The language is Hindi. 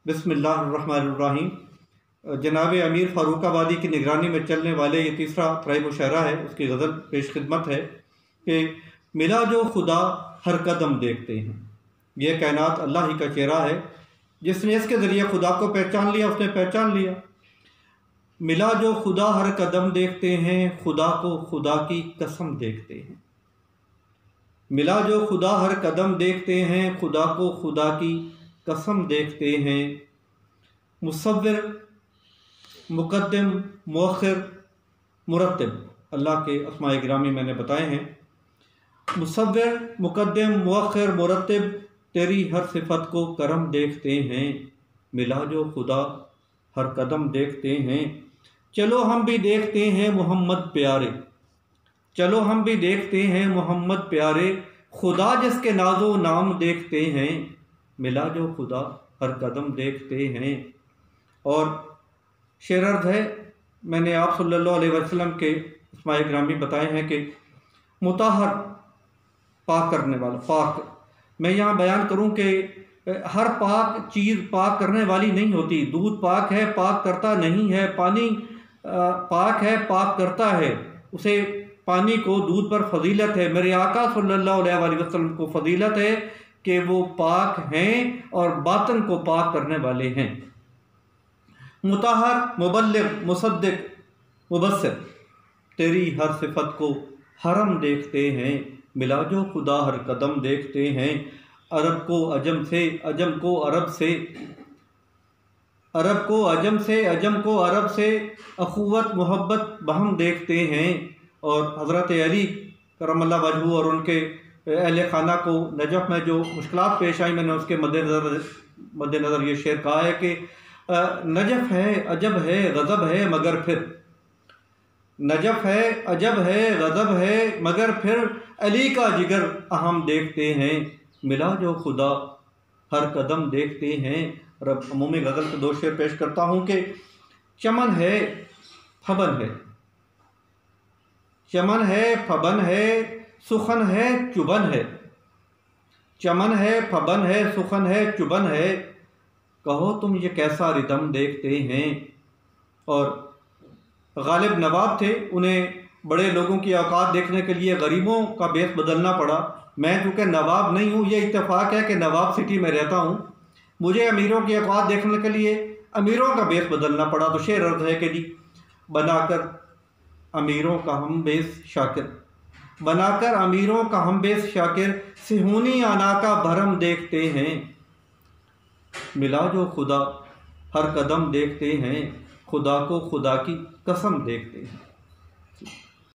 बिस्मिल्लाहिर्रहमानिर्रहीम। जनाब अमीर फ़ारूक़ाबादी की निगरानी में चलने वाले ये तीसरा त्राई मुशायरा है, उसकी गज़ल पेश खिदमत है कि मिला जो खुदा हर कदम देखते हैं। यह कायनात अल्लाह ही का चेहरा है, जिसने इसके ज़रिए खुदा को पहचान लिया उसने पहचान लिया। मिला जो खुदा हर कदम देखते हैं, खुदा को खुदा की कसम देखते हैं। मिला जो खुदा हर कदम देखते हैं, खुदा को खुदा की कसम देखते हैं। मुसव्विर, मुक़द्दिम, मुअख्खिर, मुरत्तिब, अल्लाह के अस्माए गिरामी मैंने बताए हैं। मुसव्विर, मुक़द्दिम, मुअख्खिर, मुरत्तिब, तेरी हर सिफत को करम देखते हैं। मिला जो खुदा हर कदम देखते हैं। चलो हम भी देखते हैं मोहम्मद प्यारे, चलो हम भी देखते हैं मोहम्मद प्यारे, खुदा जिसके नाजो नाम देखते हैं। मिला जो खुदा हर कदम देखते हैं। और शेर अर्ज़ है, मैंने आप सल्लल्लाहु अलैहि वसल्लम के अस्माए गिरामी बताए हैं कि मुताहर, पाक करने वाला, पाक। मैं यहाँ बयान करूँ कि हर पाक चीज़ पाक करने वाली नहीं होती। दूध पाक है, पाक करता नहीं है। पानी पाक है, पाक करता है। उसे पानी को, दूध पर फजीलत है। मेरे आका सल्लल्लाहु अलैहि वसल्लम को फजीलत है कि वो पाक हैं और बातन को पाक करने वाले हैं। मुताहर, मुबल्लिग, मुसद्दिक, मुबस्सिर, तेरी हर सिफत को हरम देखते हैं। मिला जो खुदा हर कदम देखते हैं। अरब को अजम से, अजम को अरब से, अरब को अजम से, अजम को अरब से, अखुवत मोहब्बत बहम देखते हैं। और हज़रत अली करमल्लाहु वजहू और उनके अहले खाना को नजफ़ में जो मुश्किलात पेश आई, मैंने उसके मद्देनज़र ये शेर कहा है कि नजफ़ है, अजब है, गज़ब है, मगर फिर नजफ़ है, अजब है, गज़ब है, मगर फिर अली का जिगर अहम देखते हैं। मिला जो खुदा हर कदम देखते हैं। और अब अमूमी गज़ल के दो शेर पेश करता हूँ कि चमन है, फबन है, चमन है, फबन है, सुखन है, चुबन है। चमन है, फबन है, सुखन है, चुबन है, कहो तुम ये कैसा रिदम देखते हैं। और गालिब नवाब थे, उन्हें बड़े लोगों की औकात देखने के लिए गरीबों का बेस बदलना पड़ा। मैं चूँकि नवाब नहीं हूँ, ये इत्तेफाक है कि नवाब सिटी में रहता हूँ, मुझे अमीरों की औकात देखने के लिए अमीरों का बेस बदलना पड़ा। तो शेर अर्ज़ है कि जी, बनाकर अमीरों का हम बेस शाकिर, बनाकर अमीरों का हम बेस शाकिर, सिहूनी आना का भरम देखते हैं। मिला जो खुदा हर कदम देखते हैं, खुदा को खुदा की कसम देखते हैं।